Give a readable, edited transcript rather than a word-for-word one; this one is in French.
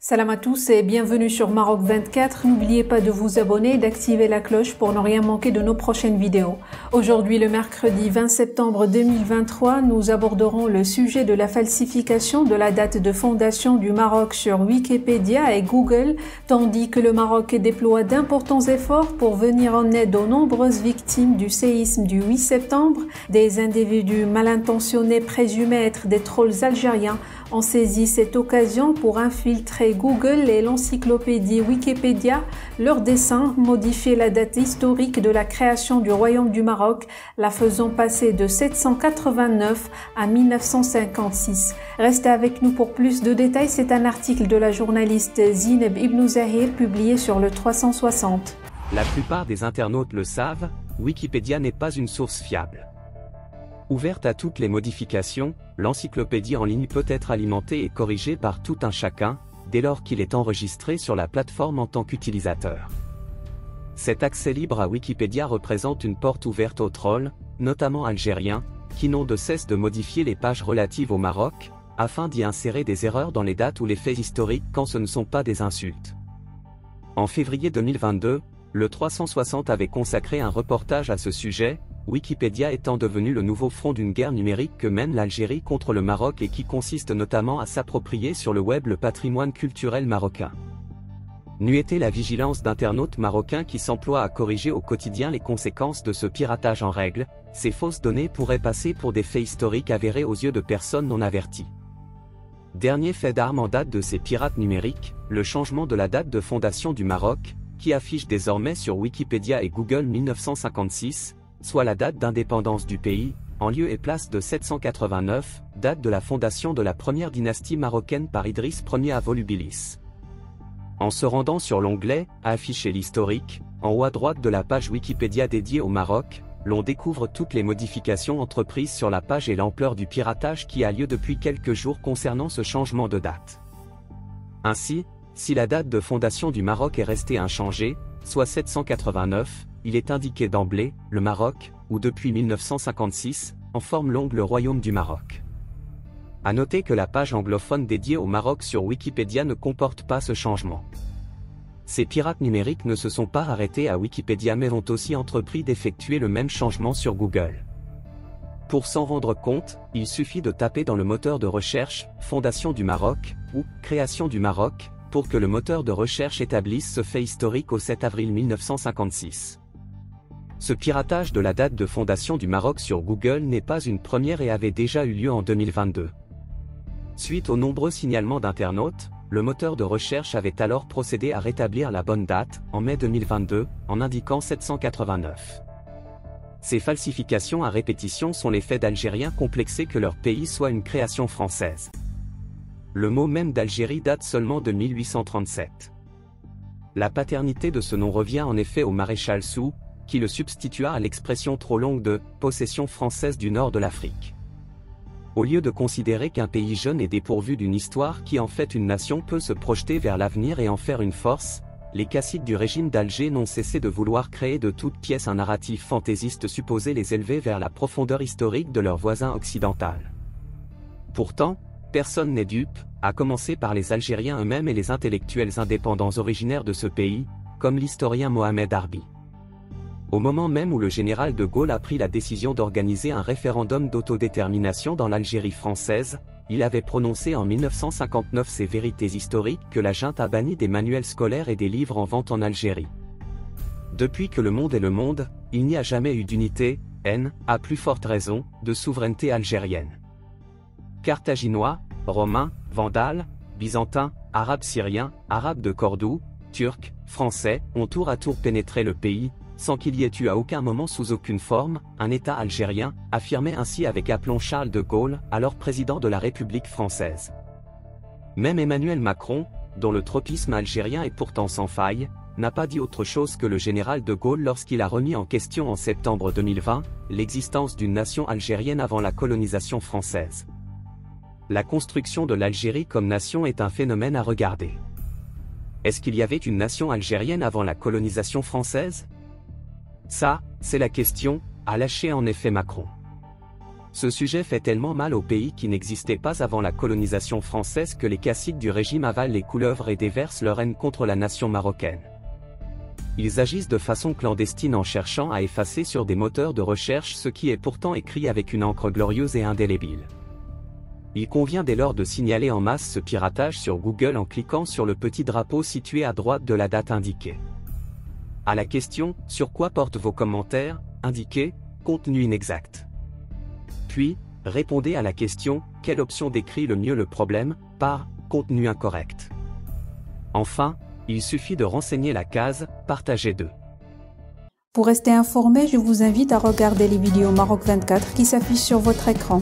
Salam à tous et bienvenue sur Maroc 24. N'oubliez pas de vous abonner et d'activer la cloche pour ne rien manquer de nos prochaines vidéos. Aujourd'hui, le mercredi 20 septembre 2023, nous aborderons le sujet de la falsification de la date de fondation du Maroc sur Wikipédia et Google, tandis que le Maroc déploie d'importants efforts pour venir en aide aux nombreuses victimes du séisme du 8 septembre. Des individus mal intentionnés présumés être des trolls algériens ont saisi cette occasion pour infiltrer Google et l'encyclopédie Wikipédia. Leur dessein, modifier la date historique de la création du Royaume du Maroc, la faisant passer de 789 à 1956. Restez avec nous pour plus de détails. C'est un article de la journaliste Zineb Ibn Zahir publié sur le 360. La plupart des internautes le savent, Wikipédia n'est pas une source fiable. Ouverte à toutes les modifications, l'encyclopédie en ligne peut être alimentée et corrigée par tout un chacun, dès lors qu'il est enregistré sur la plateforme en tant qu'utilisateur. Cet accès libre à Wikipédia représente une porte ouverte aux trolls, notamment algériens, qui n'ont de cesse de modifier les pages relatives au Maroc, afin d'y insérer des erreurs dans les dates ou les faits historiques quand ce ne sont pas des insultes. En février 2022, le 360 avait consacré un reportage à ce sujet, Wikipédia étant devenu le nouveau front d'une guerre numérique que mène l'Algérie contre le Maroc et qui consiste notamment à s'approprier sur le web le patrimoine culturel marocain. N'eût été la vigilance d'internautes marocains qui s'emploient à corriger au quotidien les conséquences de ce piratage en règle, ces fausses données pourraient passer pour des faits historiques avérés aux yeux de personnes non averties. Dernier fait d'armes en date de ces pirates numériques, le changement de la date de fondation du Maroc, qui affiche désormais sur Wikipédia et Google 1956, soit la date d'indépendance du pays, en lieu et place de 789, date de la fondation de la première dynastie marocaine par Idriss Ier à Volubilis. En se rendant sur l'onglet « Afficher l'historique », en haut à droite de la page Wikipédia dédiée au Maroc, l'on découvre toutes les modifications entreprises sur la page et l'ampleur du piratage qui a lieu depuis quelques jours concernant ce changement de date. Ainsi, si la date de fondation du Maroc est restée inchangée, soit 789, il est indiqué d'emblée, le Maroc, ou depuis 1956, en forme longue le Royaume du Maroc. À noter que la page anglophone dédiée au Maroc sur Wikipédia ne comporte pas ce changement. Ces pirates numériques ne se sont pas arrêtés à Wikipédia mais ont aussi entrepris d'effectuer le même changement sur Google. Pour s'en rendre compte, il suffit de taper dans le moteur de recherche « Fondation du Maroc » ou « Création du Maroc » pour que le moteur de recherche établisse ce fait historique au 7 avril 1956. Ce piratage de la date de fondation du Maroc sur Google n'est pas une première et avait déjà eu lieu en 2022. Suite aux nombreux signalements d'internautes, le moteur de recherche avait alors procédé à rétablir la bonne date, en mai 2022, en indiquant 789. Ces falsifications à répétition sont les faits d'Algériens complexés que leur pays soit une création française. Le mot même d'Algérie date seulement de 1837. La paternité de ce nom revient en effet au maréchal Soult, qui le substitua à l'expression trop longue de « possession française du nord de l'Afrique ». Au lieu de considérer qu'un pays jeune et dépourvu d'une histoire qui en fait une nation peut se projeter vers l'avenir et en faire une force, les caciques du régime d'Alger n'ont cessé de vouloir créer de toutes pièces un narratif fantaisiste supposé les élever vers la profondeur historique de leurs voisins occidentaux. Pourtant, personne n'est dupe, à commencer par les Algériens eux-mêmes et les intellectuels indépendants originaires de ce pays, comme l'historien Mohamed Harbi. Au moment même où le général de Gaulle a pris la décision d'organiser un référendum d'autodétermination dans l'Algérie française, il avait prononcé en 1959 ces vérités historiques que la junte a bannies des manuels scolaires et des livres en vente en Algérie. Depuis que le monde est le monde, il n'y a jamais eu d'unité, à plus forte raison, de souveraineté algérienne. Carthaginois, Romains, Vandales, Byzantins, Arabes syriens, Arabes de Cordoue, Turcs, Français, ont tour à tour pénétré le pays, sans qu'il y ait eu à aucun moment sous aucune forme, un État algérien, affirmait ainsi avec aplomb Charles de Gaulle, alors président de la République française. Même Emmanuel Macron, dont le tropisme algérien est pourtant sans faille, n'a pas dit autre chose que le général de Gaulle lorsqu'il a remis en question en septembre 2020, l'existence d'une nation algérienne avant la colonisation française. La construction de l'Algérie comme nation est un phénomène à regarder. Est-ce qu'il y avait une nation algérienne avant la colonisation française ? Ça, c'est la question, a lâché en effet Macron. Ce sujet fait tellement mal au pays qui n'existait pas avant la colonisation française que les caciques du régime avalent les couleuvres et déversent leur haine contre la nation marocaine. Ils agissent de façon clandestine en cherchant à effacer sur des moteurs de recherche ce qui est pourtant écrit avec une encre glorieuse et indélébile. Il convient dès lors de signaler en masse ce piratage sur Google en cliquant sur le petit drapeau situé à droite de la date indiquée. À la question « Sur quoi portent vos commentaires ?» indiquez « Contenu inexact ». Puis, répondez à la question « Quelle option décrit le mieux le problème ?» par « Contenu incorrect ». Enfin, il suffit de renseigner la case « Partager de ». Pour rester informé, je vous invite à regarder les vidéos Maroc 24 qui s'affichent sur votre écran.